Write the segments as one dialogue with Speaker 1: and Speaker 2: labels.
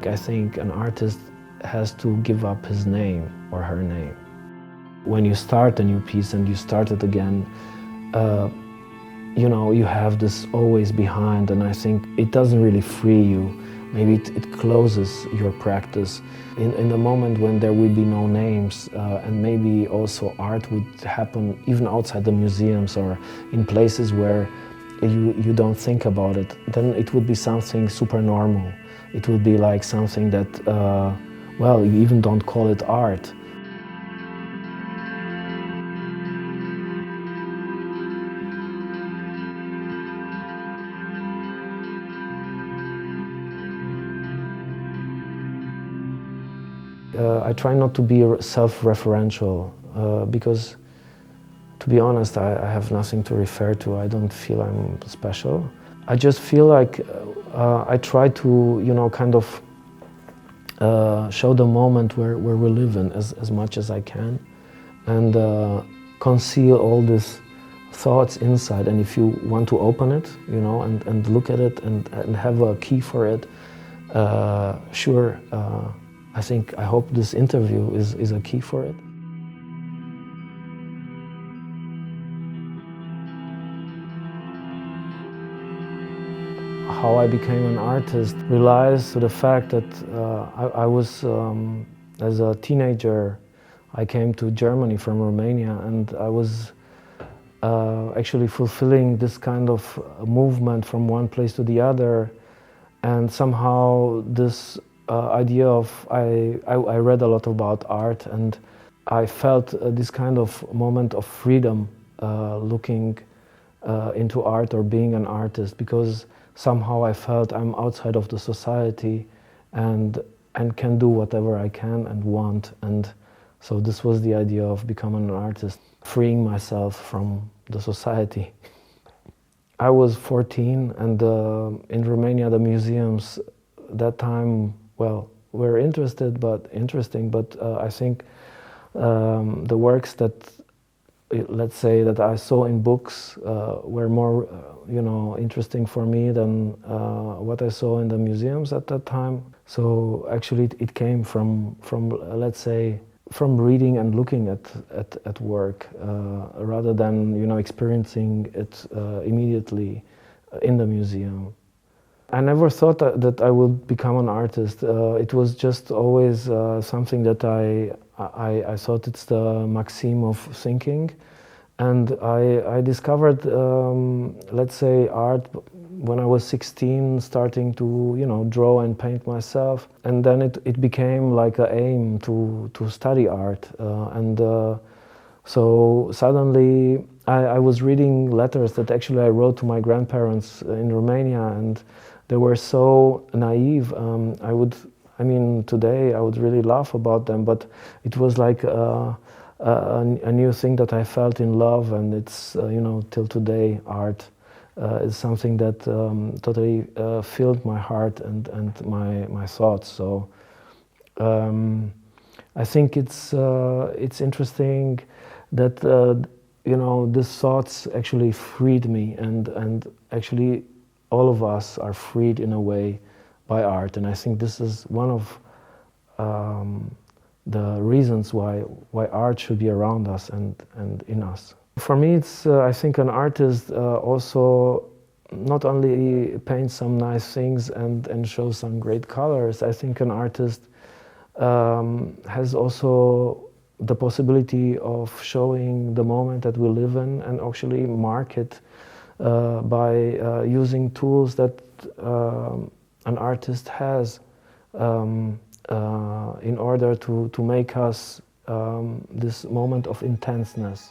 Speaker 1: I think an artist has to give up his name or her name. When you start a new piece and you start it again, you have this always behind, and I think it doesn't really free you. Maybe it closes your practice. In the moment when there will be no names, and maybe also art would happen even outside the museums or in places where you don't think about it, then it would be something super normal. It would be like something that, you even don't call it art. I try not to be self-referential because, to be honest, I have nothing to refer to. I don't feel I'm special. I just feel like I try to, kind of show the moment where we live in as much as I can, and conceal all these thoughts inside. And if you want to open it, and look at it and have a key for it, sure. I hope this interview is a key for it. How I became an artist relies to the fact that I was, as a teenager, I came to Germany from Romania, and I was actually fulfilling this kind of movement from one place to the other, and somehow this idea of I read a lot about art, and I felt this kind of moment of freedom looking into art or being an artist, because somehow I felt I'm outside of the society and can do whatever I can and want. And so this was the idea of becoming an artist, freeing myself from the society. I was 14, and in Romania the museums that time, were interesting, but I think the works that, let's say, that I saw in books were more, interesting for me than what I saw in the museums at that time. So actually it came from let's say, from reading and looking at work, rather than, experiencing it immediately in the museum. I never thought that I would become an artist. It was just always something that I thought it's the maxim of thinking. And I discovered, let's say, art when I was 16, starting to, draw and paint myself. And then it became like an aim to study art. So suddenly I was reading letters that actually I wrote to my grandparents in Romania, and they were so naive. Today I would really laugh about them, but it was like a new thing that I felt in love, and it's, till today, art is something that totally filled my heart and my thoughts. So I think it's interesting that these thoughts actually freed me, and actually all of us are freed in a way by art, and I think this is one of the reasons why art should be around us and in us. For me, it's I think an artist also not only paints some nice things and shows some great colors. I think an artist has also the possibility of showing the moment that we live in, and actually mark it by using tools that an artist has in order to make us this moment of intenseness.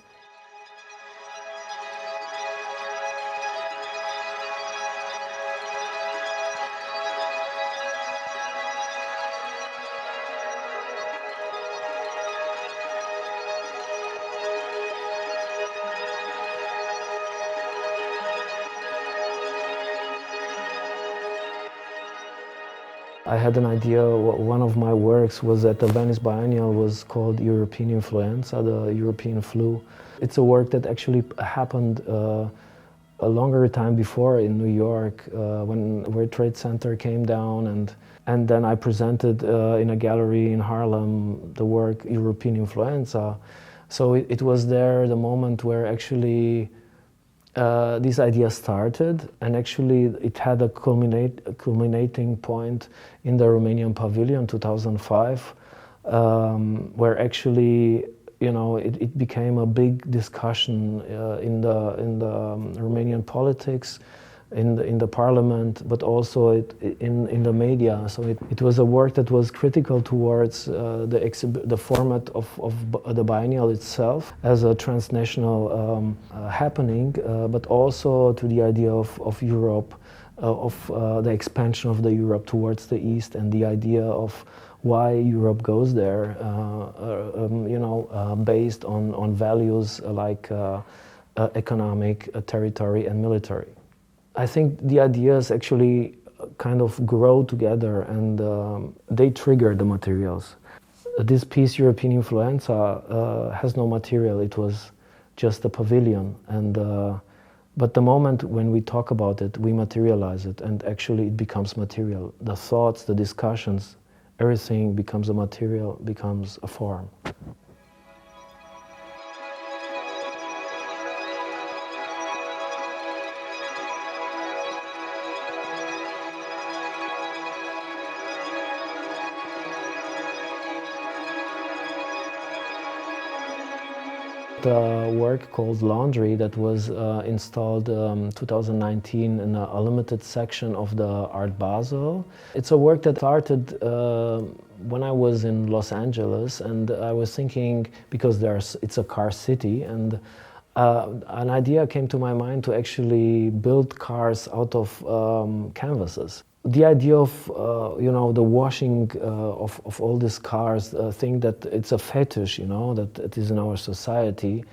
Speaker 1: I had an idea. One of my works was at the Venice Biennial, was called European Influenza, the European flu. It's a work that actually happened a longer time before in New York when World Trade Center came down, and then I presented in a gallery in Harlem the work European Influenza. So it was there the moment where actually this idea started, and actually it had a culminating point in the Romanian Pavilion 2005, where actually it became a big discussion in the Romanian politics, in the parliament, but also in the media. So it was a work that was critical towards the format of the biennial itself as a transnational happening, but also to the idea of Europe, of the expansion of the Europe towards the East, and the idea of why Europe goes there, based on values like economic, territory, and military. I think the ideas actually kind of grow together, and they trigger the materials. This piece, European Influenza, has no material. It was just a pavilion, but the moment when we talk about it, we materialize it, and actually it becomes material. The thoughts, the discussions, everything becomes a material, becomes a form. The work called Laundry that was installed 2019 in a limited section of the Art Basel. It's a work that started when I was in Los Angeles, and I was thinking, because it's a car city, and an idea came to my mind to actually build cars out of canvases. The idea of the washing of all these cars, thing that it's a fetish, that it is in our society,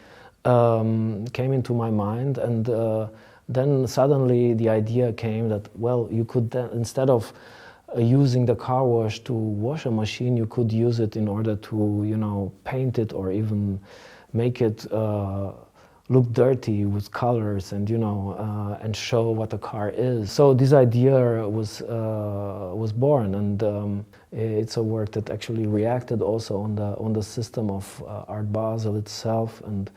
Speaker 1: came into my mind, and then suddenly the idea came that, well, you could then, instead of using the car wash to wash a machine, you could use it in order to paint it, or even make it look dirty with colors, and and show what a car is. So this idea was born, and it's a work that actually reacted also on the system of Art Basel itself, and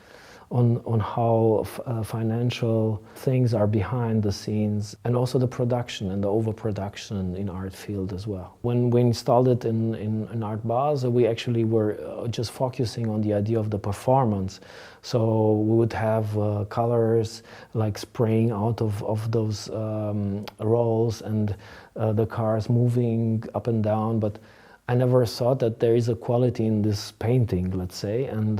Speaker 1: on how financial things are behind the scenes, and also the production and the overproduction in art field as well. When we installed it in Art Basel, we actually were just focusing on the idea of the performance. So we would have colors like spraying out of those rolls, and the cars moving up and down, but I never thought that there is a quality in this painting, let's say, and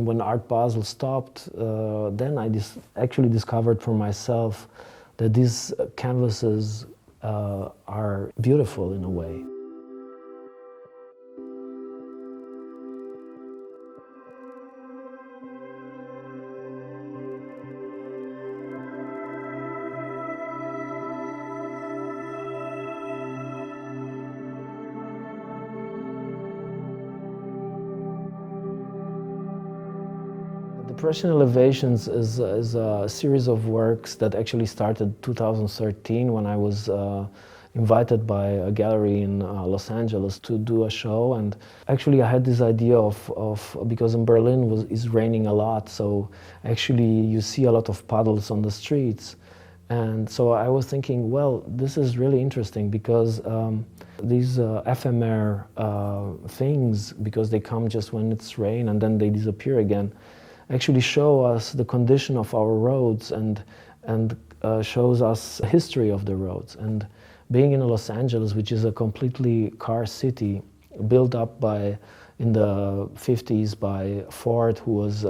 Speaker 1: when Art Basel stopped, then I actually discovered for myself that these canvases are beautiful in a way. Depression Elevations is a series of works that actually started 2013 when I was invited by a gallery in Los Angeles to do a show. And actually I had this idea of because in Berlin is raining a lot, so actually you see a lot of puddles on the streets. And so I was thinking, well, this is really interesting, because these ephemeral things, because they come just when it's rain and then they disappear again, actually show us the condition of our roads, and shows us the history of the roads. And being in Los Angeles, which is a completely car city, built up in the 50s by Ford, who was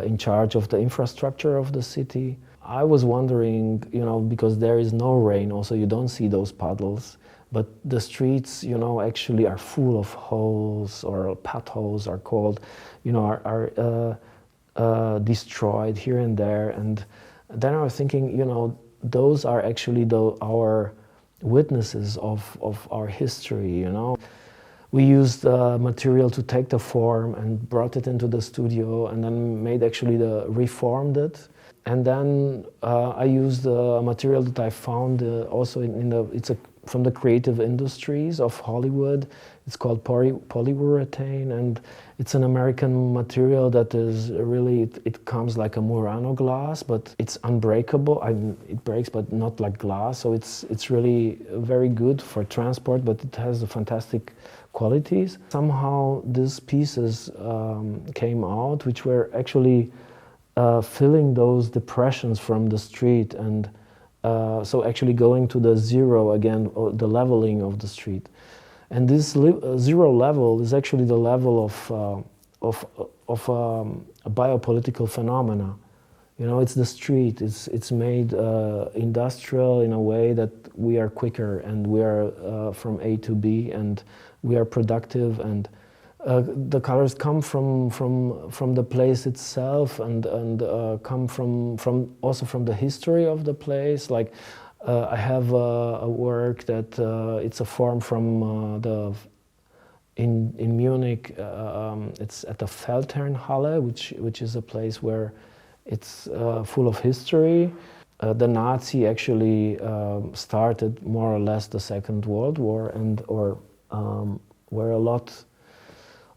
Speaker 1: in charge of the infrastructure of the city, I was wondering, because there is no rain, also you don't see those puddles, but the streets, actually are full of holes, or potholes are called, are destroyed here and there. And then I was thinking, those are actually our witnesses of our history, We used material to take the form and brought it into the studio, and then reformed it. And then I used a material that I found also from the creative industries of Hollywood. It's called polyurethane, and it's an American material that is really, it comes like a Murano glass, but it's unbreakable. I mean, it breaks, but not like glass. So it's really very good for transport, but it has the fantastic qualities. Somehow these pieces came out, which were actually filling those depressions from the street, and so actually going to the zero again, or the leveling of the street. And this zero level is actually the level of a biopolitical phenomena. You know, it's the street. It's made industrial in a way that we are quicker, and we are from A to B, and we are productive, and the colors come from the place itself, and come also from the history of the place. Like I have a work that it's a form from in Munich. It's at the Feldherrnhalle, which is a place where it's full of history. The Nazi actually started more or less the Second World War, where a lot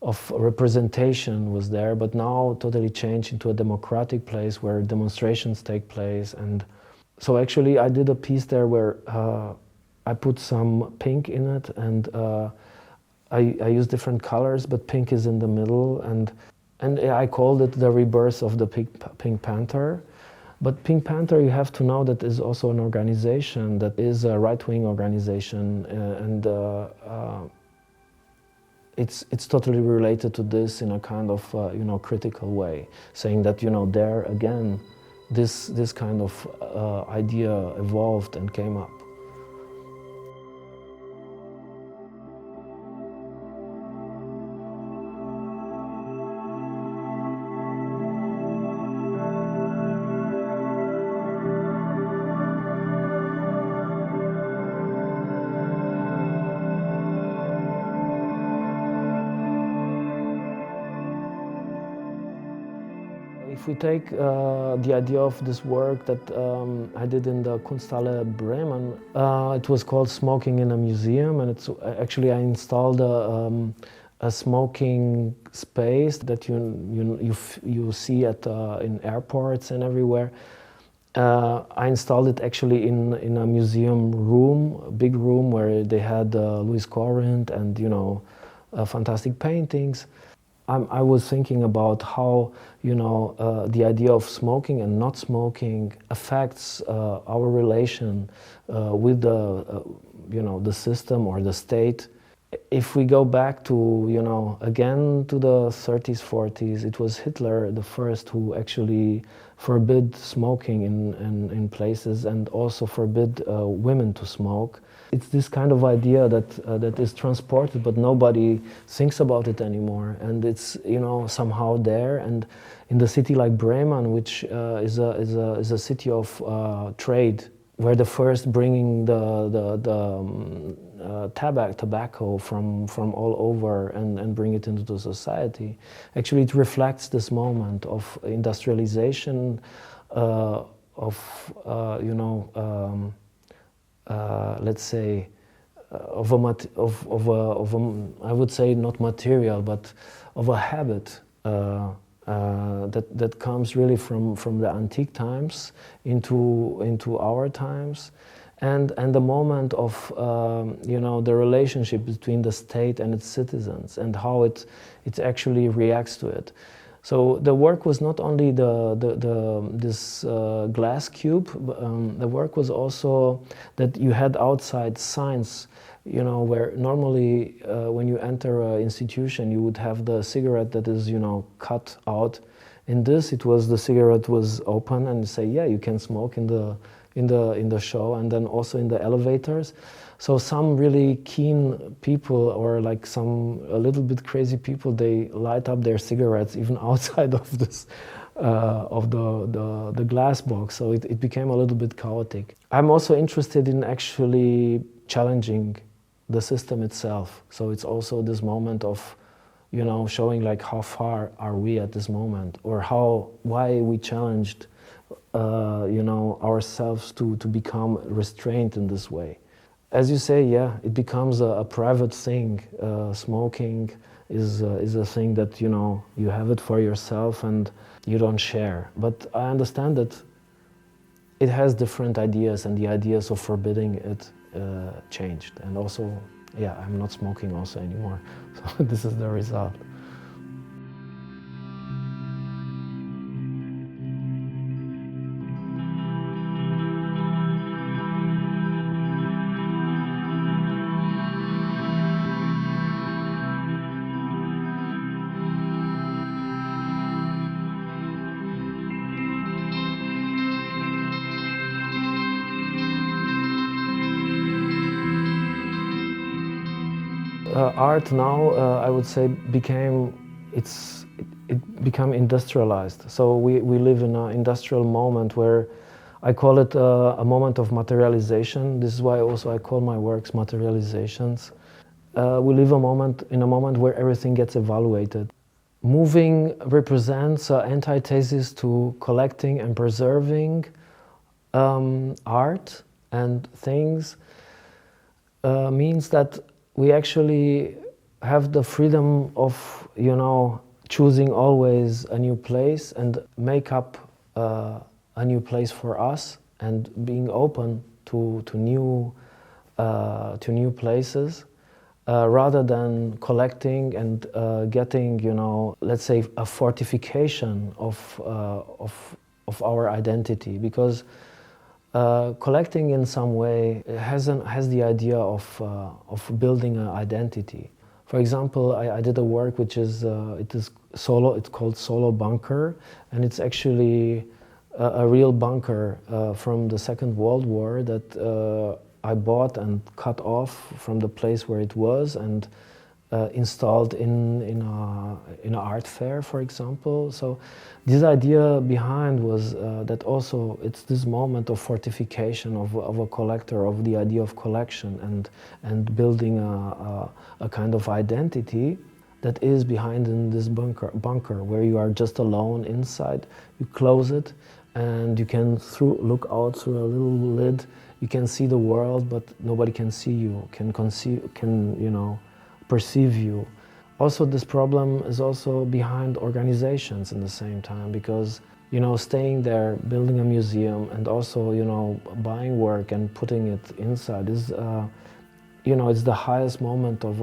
Speaker 1: of representation was there, but now totally changed into a democratic place where demonstrations take place. And so actually I did a piece there where I put some pink in it, and I use different colors, but pink is in the middle, and I called it the rebirth of the Pink Panther. But Pink Panther, you have to know, that is also an organization that is a right-wing organization, and it's totally related to this in a kind of critical way, saying that there again, this kind of idea evolved and came up. If we take the idea of this work that I did in the Kunsthalle Bremen, it was called Smoking in a Museum, and it's actually I installed a smoking space that you see in airports and everywhere. I installed it actually in a museum room, a big room where they had Louis Corinth and fantastic paintings. I was thinking about how the idea of smoking and not smoking affects our relation with the system or the state. If we go back to again to the 30s, 40s, it was Hitler the first who actually forbid smoking in places, and also forbid women to smoke. It's this kind of idea that is transported, but nobody thinks about it anymore, and it's somehow there. And in the city like Bremen, which is a city of trade, where the first bringing the tobacco from all over and bring it into the society, actually it reflects this moment of industrialization, let's say, I would say not material, but of a habit that comes really from the antique times into our times, and the moment of the relationship between the state and its citizens, and how it actually reacts to it. So the work was not only this glass cube, the work was also that you had outside signs, where normally when you enter an institution, you would have the cigarette that is, cut out. In this, the cigarette was open, and you say, yeah, you can smoke in the show, and then also in the elevators. So some really keen people, or like a little bit crazy people, they light up their cigarettes even outside of this, of the glass box. So it became a little bit chaotic. I'm also interested in actually challenging the system itself. So it's also this moment of, showing like how far are we at this moment, or why we challenged ourselves to become restrained in this way. As you say, yeah, it becomes a private thing. Smoking is a thing that, you have it for yourself and you don't share. But I understand that it has different ideas, and the ideas of forbidding it changed. And also, yeah, I'm not smoking also anymore. So this is the result. Art now, I would say, it became industrialized. So we live in an industrial moment where I call it a moment of materialization. This is why also I call my works materializations. We live in a moment where everything gets evaluated. Moving represents an antithesis to collecting and preserving art and things. Means that we actually have the freedom of, choosing always a new place and make up a new place for us, and being open to new places, rather than collecting and getting, let's say, a fortification of our identity, because collecting in some way has the idea of building an identity. For example, I did a work which is solo. It's called Solo Bunker, and it's actually a real bunker from the Second World War that I bought and cut off from the place where it was and installed in an art fair, for example. So this idea behind was that also it's this moment of fortification of a collector, of the idea of collection and building a kind of identity that is behind in this bunker where you are just alone inside. You close it and you can look out through a little lid. You can see the world, but nobody can see you, can perceive you. Also, this problem is also behind organizations in the same time, because staying there, building a museum, and also buying work and putting it inside is it's the highest moment of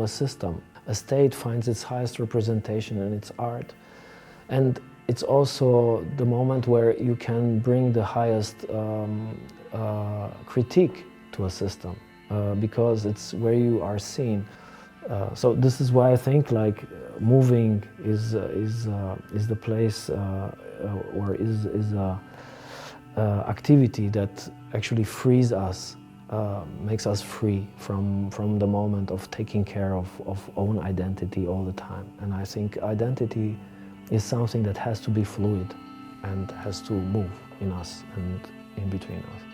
Speaker 1: a system. A state finds its highest representation in its art, and it's also the moment where you can bring the highest critique to a system, because it's where you are seen. So this is why I think moving is the place or is a activity that actually frees us, makes us free from the moment of taking care of own identity all the time. And I think identity is something that has to be fluid and has to move in us and in between us.